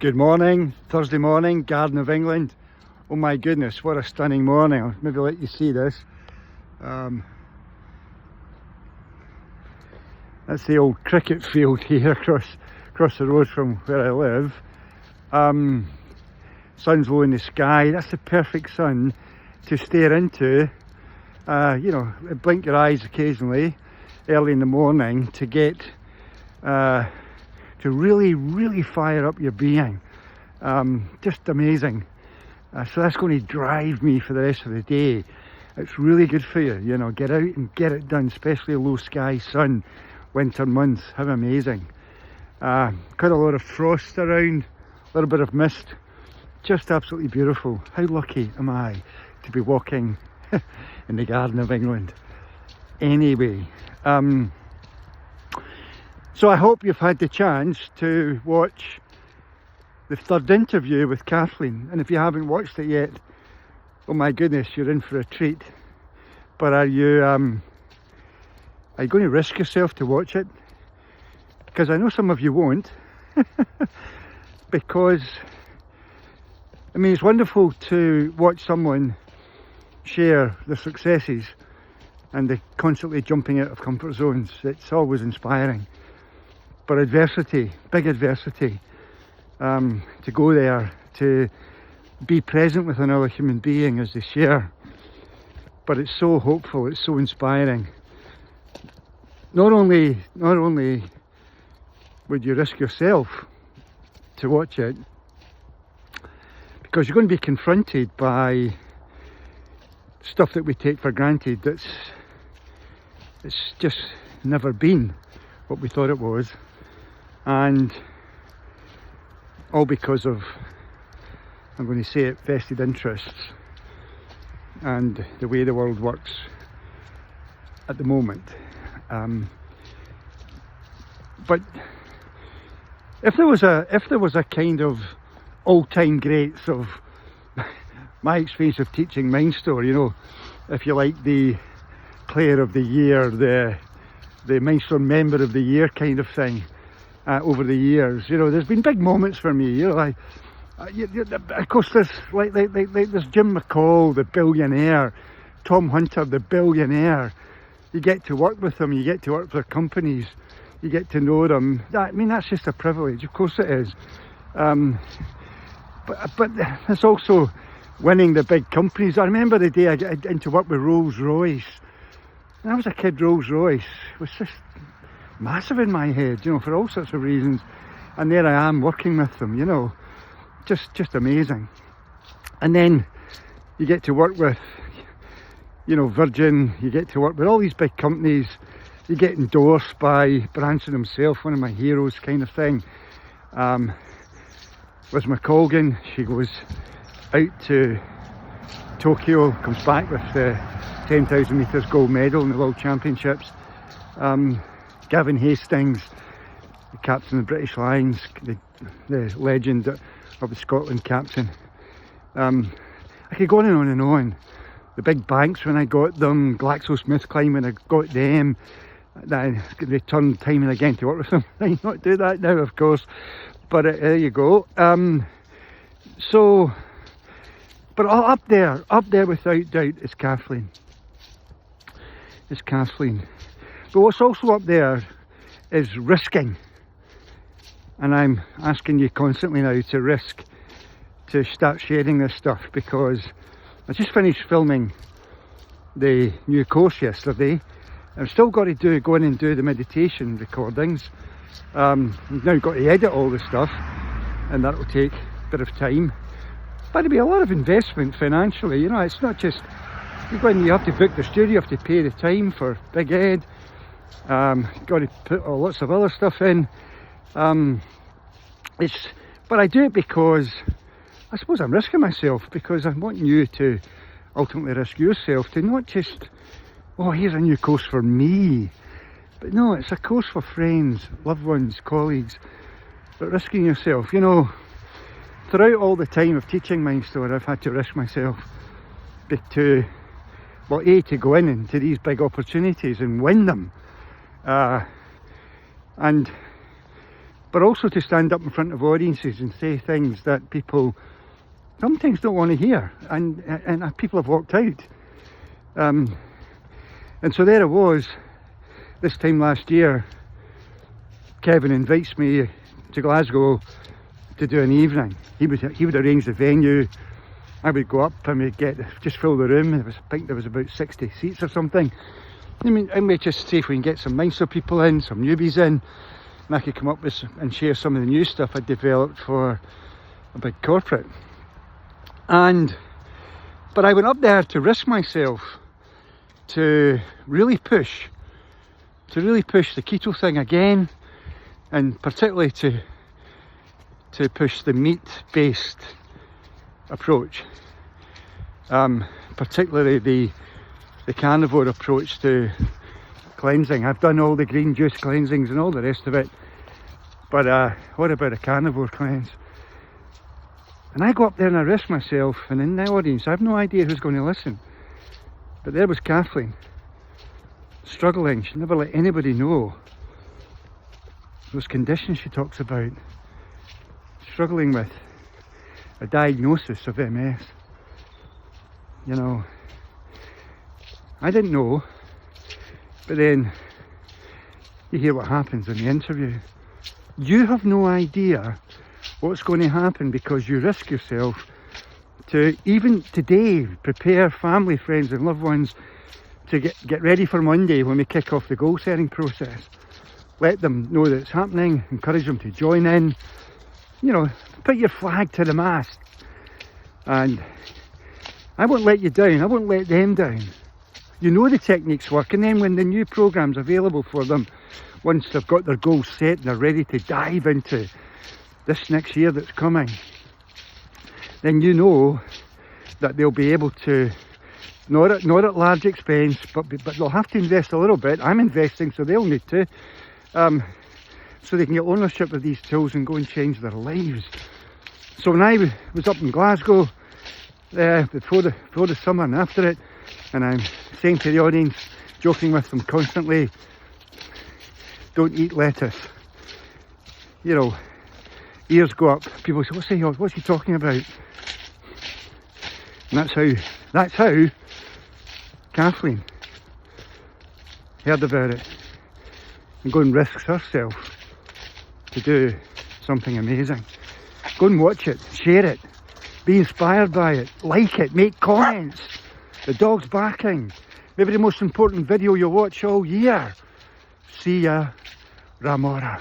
Good morning, Thursday morning, Garden of England. Oh my goodness, what a stunning morning. I'll maybe let you see this. That's the old cricket field here across the road from where I live. Sun's low in the sky. That's the perfect sun to stare into. Blink your eyes occasionally early in the morning to get to really fire up your being. Just amazing. So that's going to drive me for the rest of the day. It's really good for you, get out and get it done, especially low sky, sun, winter months. How amazing. Quite a lot of frost around, a little bit of mist. Just absolutely beautiful. How lucky am I to be walking in the Garden of England. Anyway, so I hope you've had the chance to watch the third interview with Kathleen, and if you haven't watched it yet, oh my goodness, you're in for a treat. But are you going to risk yourself to watch it? Because I know some of you won't. Because I mean, it's wonderful to watch someone share the successes and the constantly jumping out of comfort zones. It's always inspiring. But adversity, big adversity, to go there, to be present with another human being as they share. But it's so hopeful, it's so inspiring. Not only would you risk yourself to watch it, because you're going to be confronted by stuff that we take for granted it's just never been what we thought it was, and all because of, I'm going to say it, vested interests and the way the world works at the moment. But if there was a kind of all-time greats of my experience of teaching MindStore, if you like, the player of the year, the MindStore member of the year kind of thing, over the years, there's been big moments for me. Of course, there's there's Jim McCall, the billionaire, Tom Hunter, the billionaire. You get to work with them, you get to work with their companies, you get to know them. I mean, that's just a privilege. Of course it is. But there's also winning the big companies. I remember the day I got into work with Rolls-Royce. When I was a kid, Rolls-Royce was just massive in my head, for all sorts of reasons. And there I am working with them, just amazing. And then you get to work with, Virgin, you get to work with all these big companies. You get endorsed by Branson himself, one of my heroes kind of thing. Liz McColgan, she goes out to Tokyo, comes back with the 10,000 metres gold medal in the World Championships. Gavin Hastings, the captain of the British Lions, the legend of the Scotland captain. I could go on and on and on. The big banks when I got them, GlaxoSmithKline when I got them, I returned time and again to work with them. I not do that now, of course, but there you go. But up there without doubt is Kathleen. But what's also up there is risking. And I'm asking you constantly now to risk, to start sharing this stuff, because I just finished filming the new course yesterday. I've still got to go in and do the meditation recordings. I've now got to edit all the stuff, and that will take a bit of time. But it'll be a lot of investment financially. It's not just you have to book the studio, you have to pay the time for Big Ed. Got to put lots of other stuff in. But I do it because I suppose I'm risking myself, because I want you to ultimately risk yourself, to not just, oh, here's a new course for me, but no, it's a course for friends, loved ones, colleagues. But risking yourself, throughout all the time of teaching MindStore, I've had to risk myself to go into these big opportunities and win them. And but also to stand up in front of audiences and say things that people sometimes don't want to hear, and people have walked out. And so there I was, this time last year. Kevin invites me to Glasgow to do an evening. He would arrange the venue. I would go up and we'd just fill the room. I think there was about 60 seats or something. I may just see if we can get some MindStore people in, some newbies in, and I could come up with and share some of the new stuff I developed for a big corporate. But I went up there to risk myself, to really push the keto thing again, and particularly to push the meat-based approach, particularly the carnivore approach to cleansing. I've done all the green juice cleansings and all the rest of it, but what about a carnivore cleanse? And I go up there and I risk myself, and in the audience I have no idea who's going to listen, but there was Kathleen, struggling. She never let anybody know those conditions she talks about, struggling with a diagnosis of MS. You know, I didn't know, but then you hear what happens in the interview. You have no idea what's going to happen because you risk yourself to, even today, prepare family, friends and loved ones to get ready for Monday when we kick off the goal setting process. Let them know that it's happening, encourage them to join in, you know, put your flag to the mast. And I won't let you down, I won't let them down. You know the techniques work, and then when the new program's available for them, once they've got their goals set and they're ready to dive into this next year that's coming, then you know that they'll be able to, not at large expense, but they'll have to invest a little bit. I'm investing, so they'll need to, so they can get ownership of these tools and go and change their lives. So when I was up in Glasgow before the summer and after it, and I'm saying to the audience, joking with them constantly, don't eat lettuce. You know, ears go up. People say, what's he talking about? And that's how Kathleen heard about it and go and risks herself to do something amazing. Go and watch it, share it, be inspired by it, like it, make comments. The dog's barking. Maybe the most important video you'll watch all year. See ya, Ramora.